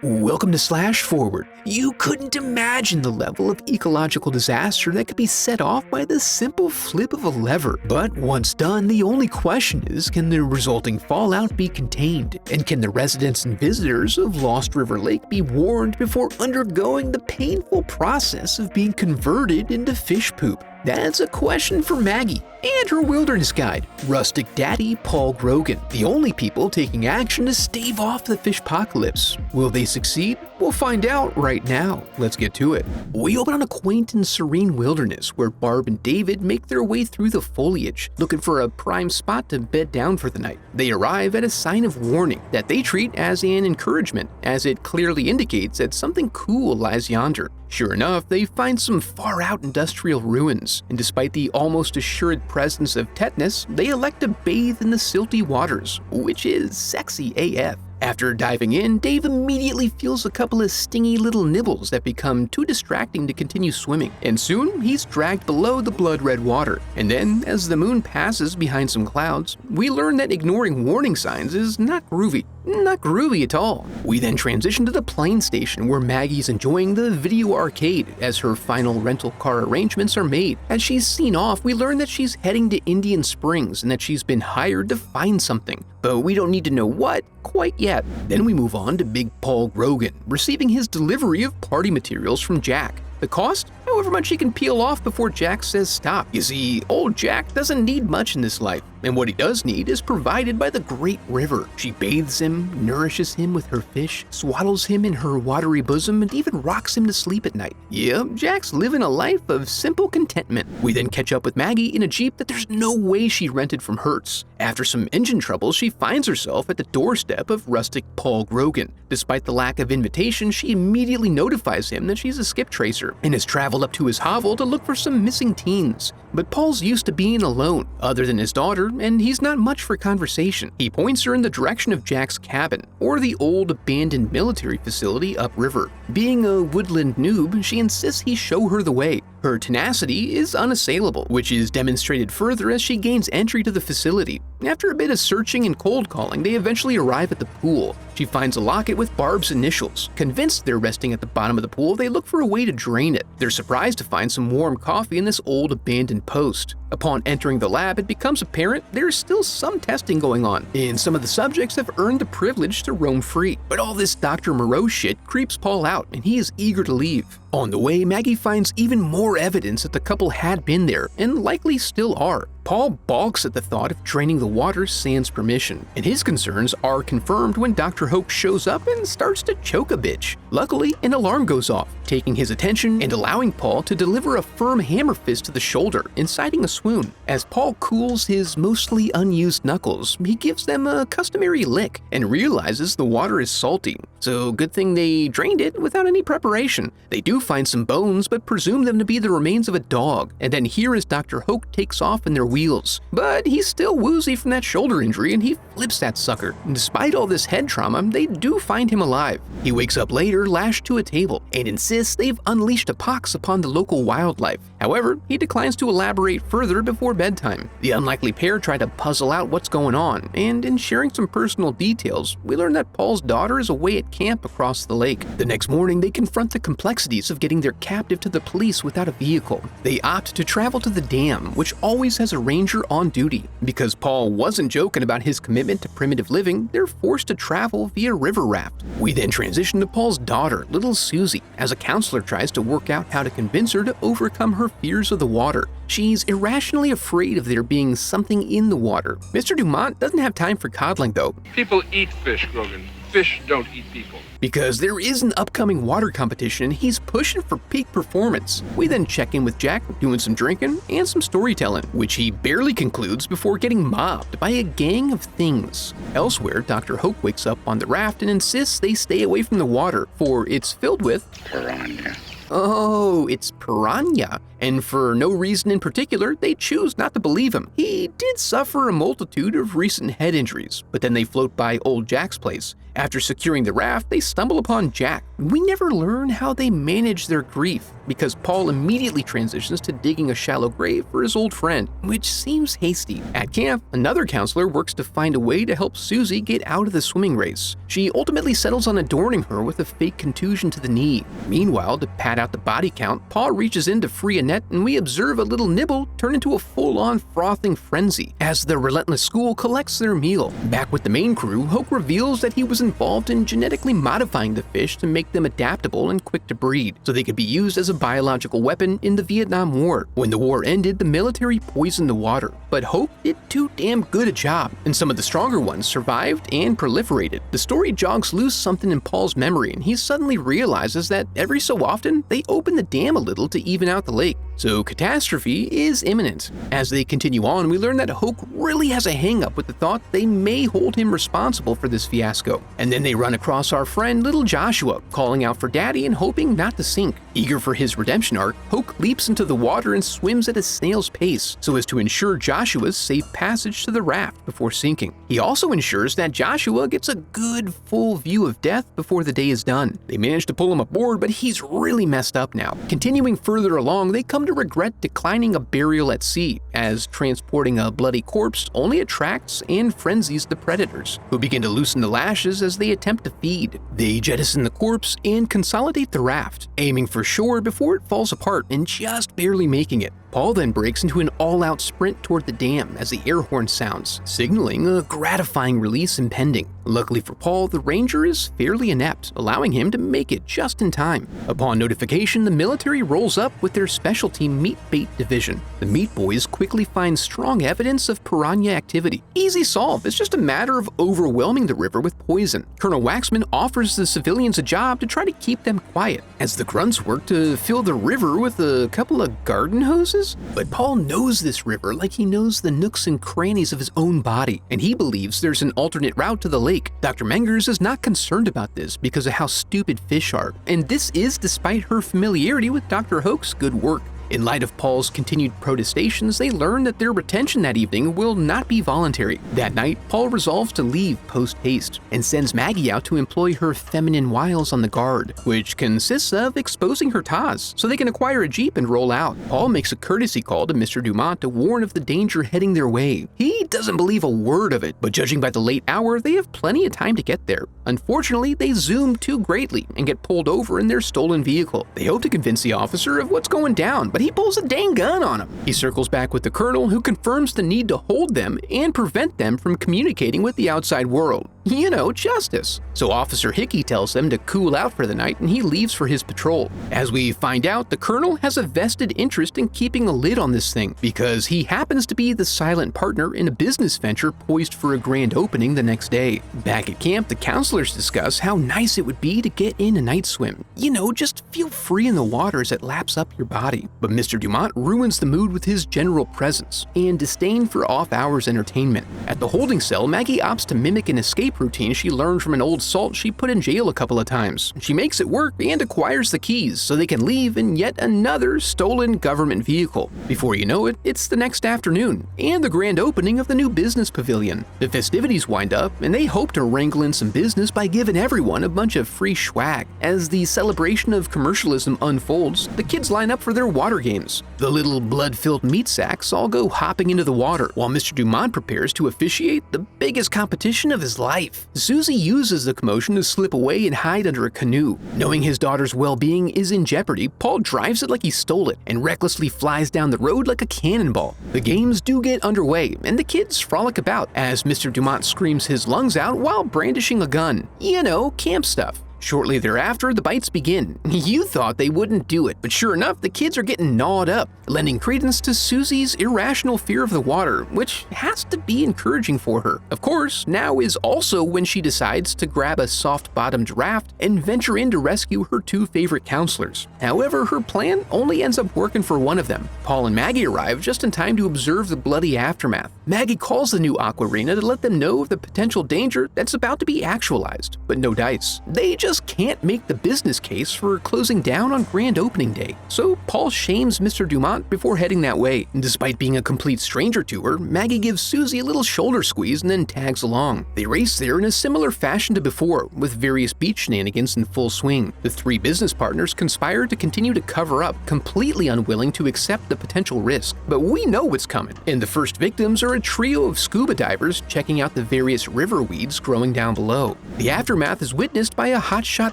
Welcome to Slash Forward. You couldn't imagine the level of ecological disaster that could be set off by the simple flip of a lever. But once done, the only question is, can the resulting fallout be contained? And can the residents and visitors of Lost River Lake be warned before undergoing the painful process of being converted into fish poop? That's a question for Maggie and her wilderness guide, Rustic Daddy Paul Grogan, the only people taking action to stave off the fishpocalypse. Will they succeed? We'll find out right now. Let's get to it. We open on a quaint and serene wilderness where Barb and David make their way through the foliage, looking for a prime spot to bed down for the night. They arrive at a sign of warning that they treat as an encouragement, as it clearly indicates that something cool lies yonder. Sure enough, they find some far-out industrial ruins, and despite the almost assured presence of tetanus, they elect to bathe in the silty waters, which is sexy AF. After diving in, Dave immediately feels a couple of stingy little nibbles that become too distracting to continue swimming, and soon he's dragged below the blood-red water. And then, as the moon passes behind some clouds, we learn that ignoring warning signs is not groovy. Not groovy at all. We then transition to the plane station where Maggie's enjoying the video arcade as her final rental car arrangements are made. As she's seen off, we learn that she's heading to Indian Springs and that she's been hired to find something. But we don't need to know what quite yet. Then we move on to Big Paul Grogan, receiving his delivery of party materials from Jack. The cost? However much he can peel off before Jack says stop. You see, old Jack doesn't need much in this life, and what he does need is provided by the great river. She bathes him, nourishes him with her fish, swaddles him in her watery bosom, and even rocks him to sleep at night. Yeah, Jack's living a life of simple contentment. We then catch up with Maggie in a Jeep that there's no way she rented from Hertz. After some engine trouble, she finds herself at the doorstep of Rustic Paul Grogan. Despite the lack of invitation, she immediately notifies him that she's a skip tracer and has traveled up to his hovel to look for some missing teens. But Paul's used to being alone, other than his daughter, and he's not much for conversation. He points her in the direction of Jack's cabin, or the old abandoned military facility upriver. Being a woodland noob, she insists he show her the way. Her tenacity is unassailable, which is demonstrated further as she gains entry to the facility. After a bit of searching and cold calling, they eventually arrive at the pool. She finds a locket with Barb's initials. Convinced they're resting at the bottom of the pool, they look for a way to drain it. They're surprised to find some warm coffee in this old abandoned post. Upon entering the lab, it becomes apparent there's still some testing going on, and some of the subjects have earned the privilege to roam free. But all this Dr. Moreau shit creeps Paul out, and he is eager to leave. On the way, Maggie finds even more evidence that the couple had been there, and likely still are. Paul balks at the thought of draining the water sans permission, and his concerns are confirmed when Dr. Hoke shows up and starts to choke a bitch. Luckily, an alarm goes off, taking his attention and allowing Paul to deliver a firm hammer fist to the shoulder, inciting a swoon. As Paul cools his mostly unused knuckles, he gives them a customary lick and realizes the water is salty. So good thing they drained it without any preparation. They do find some bones, but presume them to be the remains of a dog, and then here as Dr. Hoke takes off in their wheels. But he's still woozy from that shoulder injury, and he flips that sucker. And despite all this head trauma, they do find him alive. He wakes up later, lashed to a table, and insists they've unleashed a pox upon the local wildlife. However, he declines to elaborate further before bedtime. The unlikely pair try to puzzle out what's going on, and in sharing some personal details, we learn that Paul's daughter is away at camp across the lake. The next morning, they confront the complexities of getting their captive to the police without a vehicle. They opt to travel to the dam, which always has a ranger on duty. Because Paul wasn't joking about his commitment to primitive living, they're forced to travel via river raft. We then transition to Paul's daughter, little Susie, as a counselor tries to work out how to convince her to overcome her fears of the water. She's irrationally afraid of there being something in the water. Mr. Dumont doesn't have time for coddling though. People eat fish, Grogan. Fish don't eat people. Because there is an upcoming water competition and he's pushing for peak performance. We then check in with Jack, doing some drinking and some storytelling, which he barely concludes before getting mobbed by a gang of things. Elsewhere, Dr. Hoke wakes up on the raft and insists they stay away from the water, for it's filled with Piranha. Oh, it's piranha. and for no reason in particular, they choose not to believe him. He did suffer a multitude of recent head injuries, but then they float by old Jack's place. After securing the raft, they stumble upon Jack. We never learn how they manage their grief, because Paul immediately transitions to digging a shallow grave for his old friend, which seems hasty. At camp, another counselor works to find a way to help Susie get out of the swimming race. She ultimately settles on adorning her with a fake contusion to the knee. Meanwhile, to pad out the body count, Paul reaches in to free Annette, and we observe a little nibble turn into a full-on frothing frenzy as the relentless school collects their meal. Back with the main crew, Hoke reveals that he was involved in genetically modifying the fish to make them adaptable and quick to breed, so they could be used as a biological weapon in the Vietnam War. When the war ended, the military poisoned the water, but Hope did too damn good a job, and some of the stronger ones survived and proliferated. The story jogs loose something in Paul's memory, and he suddenly realizes that every so often, they open the dam a little to even out the lake. So catastrophe is imminent. As they continue on, we learn that Hoke really has a hang-up with the thought they may hold him responsible for this fiasco. And then they run across our friend little Joshua, calling out for Daddy and hoping not to sink. Eager for his redemption arc, Hoke leaps into the water and swims at a snail's pace so as to ensure Joshua's safe passage to the raft before sinking. He also ensures that Joshua gets a good full view of death before the day is done. They manage to pull him aboard, but he's really messed up now. Continuing further along, they come to regret declining a burial at sea, as transporting a bloody corpse only attracts and frenzies the predators, who begin to loosen the lashes as they attempt to feed. They jettison the corpse and consolidate the raft, aiming for shore before it falls apart and just barely making it. Paul then breaks into an all-out sprint toward the dam as the air horn sounds, signaling a gratifying release impending. Luckily for Paul, the ranger is fairly inept, allowing him to make it just in time. Upon notification, the military rolls up with their specialty meat bait division. The meat boys quickly find strong evidence of piranha activity. Easy solve, it's just a matter of overwhelming the river with poison. Colonel Waxman offers the civilians a job to try to keep them quiet, as the grunts work to fill the river with a couple of garden hoses. But Paul knows this river like he knows the nooks and crannies of his own body, and he believes there's an alternate route to the lake. Dr. Mengers is not concerned about this because of how stupid fish are, and this is despite her familiarity with Dr. Hoke's good work. In light of Paul's continued protestations, they learn that their retention that evening will not be voluntary. That night, Paul resolves to leave post-haste and sends Maggie out to employ her feminine wiles on the guard, which consists of exposing her tas so they can acquire a jeep and roll out. Paul makes a courtesy call to Mr. Dumont to warn of the danger heading their way. He doesn't believe a word of it, but judging by the late hour, they have plenty of time to get there. Unfortunately, they zoom too greatly and get pulled over in their stolen vehicle. They hope to convince the officer of what's going down, but he pulls a dang gun on him. He circles back with the colonel, who confirms the need to hold them and prevent them from communicating with the outside world. You know, justice. So Officer Hickey tells them to cool out for the night and he leaves for his patrol. As we find out, the colonel has a vested interest in keeping a lid on this thing because he happens to be the silent partner in a business venture poised for a grand opening the next day. Back at camp, the counselors discuss how nice it would be to get in a night swim. You know, just feel free in the water as it laps up your body. But Mr. Dumont ruins the mood with his general presence and disdain for off-hours entertainment. At the holding cell, Maggie opts to mimic an escape routine she learned from an old salt she put in jail a couple of times. She makes it work and acquires the keys so they can leave in yet another stolen government vehicle. Before you know it, it's the next afternoon and the grand opening of the new business pavilion. The festivities wind up and they hope to wrangle in some business by giving everyone a bunch of free swag. As the celebration of commercialism unfolds, the kids line up for their water games. The little blood-filled meat sacks all go hopping into the water while Mr. Dumont prepares to officiate the biggest competition of his life. Susie uses the commotion to slip away and hide under a canoe. Knowing his daughter's well-being is in jeopardy, Paul drives it like he stole it and recklessly flies down the road like a cannonball. The games do get underway, and the kids frolic about as Mr. Dumont screams his lungs out while brandishing a gun. You know, camp stuff. Shortly thereafter, the bites begin. You thought they wouldn't do it, but sure enough, the kids are getting gnawed up, lending credence to Susie's irrational fear of the water, which has to be encouraging for her. Of course, now is also when she decides to grab a soft-bottomed raft and venture in to rescue her two favorite counselors. However, her plan only ends up working for one of them. Paul and Maggie arrive just in time to observe the bloody aftermath. Maggie calls the new Aquarena to let them know of the potential danger that's about to be actualized, but no dice. They just can't make the business case for closing down on grand opening day, so Paul shames Mr. Dumont before heading that way. And despite being a complete stranger to her, Maggie gives Susie a little shoulder squeeze and then tags along. They race there in a similar fashion to before, with various beach shenanigans in full swing. The three business partners conspire to continue to cover up, completely unwilling to accept the potential risk. But we know what's coming, and the first victims are a trio of scuba divers checking out the various river weeds growing down below. The aftermath is witnessed by a hotshot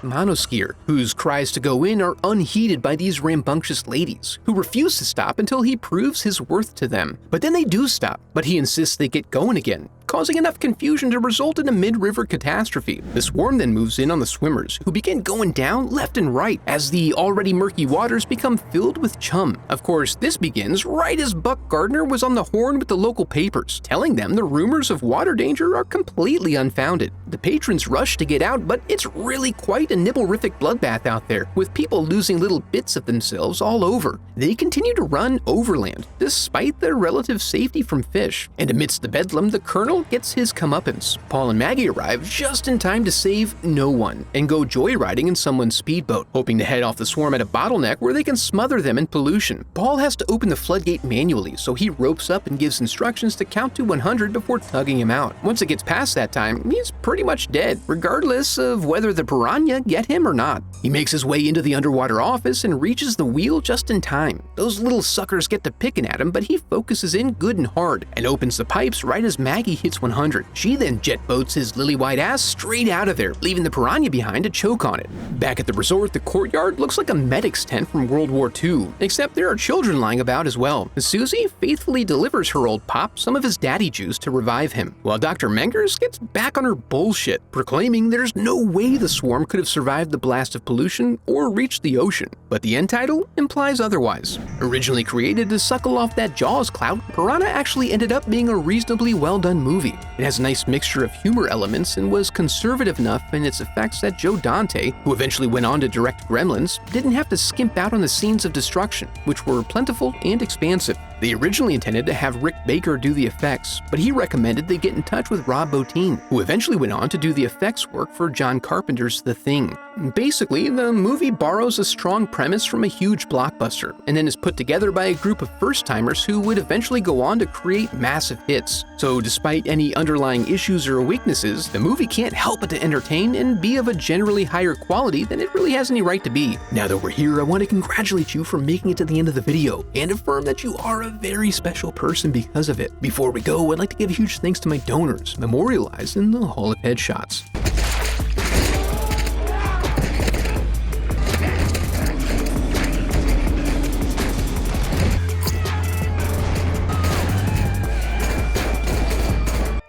monoskier, whose cries to go in are unheeded by these rambunctious ladies, who refuse to stop until he proves his worth to them. But then they do stop, but he insists they get going again, causing enough confusion to result in a mid-river catastrophe. The swarm then moves in on the swimmers, who begin going down left and right as the already murky waters become filled with chum. Of course, this begins right as Buck Gardner was on the horn with the local papers, telling them the rumors of water danger are completely unfounded. The patrons rush to get out, but it's really quite a nibblerific bloodbath out there, with people losing little bits of themselves all over. They continue to run overland, despite their relative safety from fish, and amidst the bedlam, the Colonel gets his comeuppance. Paul and Maggie arrive just in time to save no one and go joyriding in someone's speedboat, hoping to head off the swarm at a bottleneck where they can smother them in pollution. Paul has to open the floodgate manually, so he ropes up and gives instructions to count to 100 before tugging him out. Once it gets past that time, he's pretty much dead, regardless of whether the Piranha get him or not. He makes his way into the underwater office and reaches the wheel just in time. Those little suckers get to picking at him, but he focuses in good and hard and opens the pipes right as Maggie hits 100. She then jet boats his lily-white ass straight out of there, leaving the Piranha behind to choke on it. Back at the resort, the courtyard looks like a medic's tent from World War II, except there are children lying about as well. Susie faithfully delivers her old pop some of his daddy juice to revive him, while Dr. Mengers gets back on her bullshit, proclaiming there's no way the swarm could have survived the blast of pollution or reached the ocean. But the end title implies otherwise. Originally created to suckle off that Jaws clout, Piranha actually ended up being a reasonably well-done movie. It has a nice mixture of humor elements and was conservative enough in its effects that Joe Dante, who eventually went on to direct Gremlins, didn't have to skimp out on the scenes of destruction, which were plentiful and expansive. They originally intended to have Rick Baker do the effects, but he recommended they get in touch with Rob Bottin, who eventually went on to do the effects work for John Carpenter's The Thing. Basically, the movie borrows a strong premise from a huge blockbuster, and then is put together by a group of first-timers who would eventually go on to create massive hits. So despite any underlying issues or weaknesses, the movie can't help but to entertain and be of a generally higher quality than it really has any right to be. Now that we're here, I want to congratulate you for making it to the end of the video, and affirm that you are a very special person because of it. Before we go, I'd like to give a huge thanks to my donors, memorialized in the Hall of Headshots.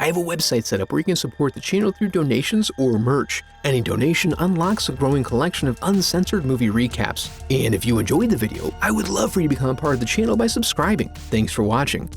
I have a website set up where you can support the channel through donations or merch. Any donation unlocks a growing collection of uncensored movie recaps. And if you enjoyed the video, I would love for you to become a part of the channel by subscribing. Thanks for watching.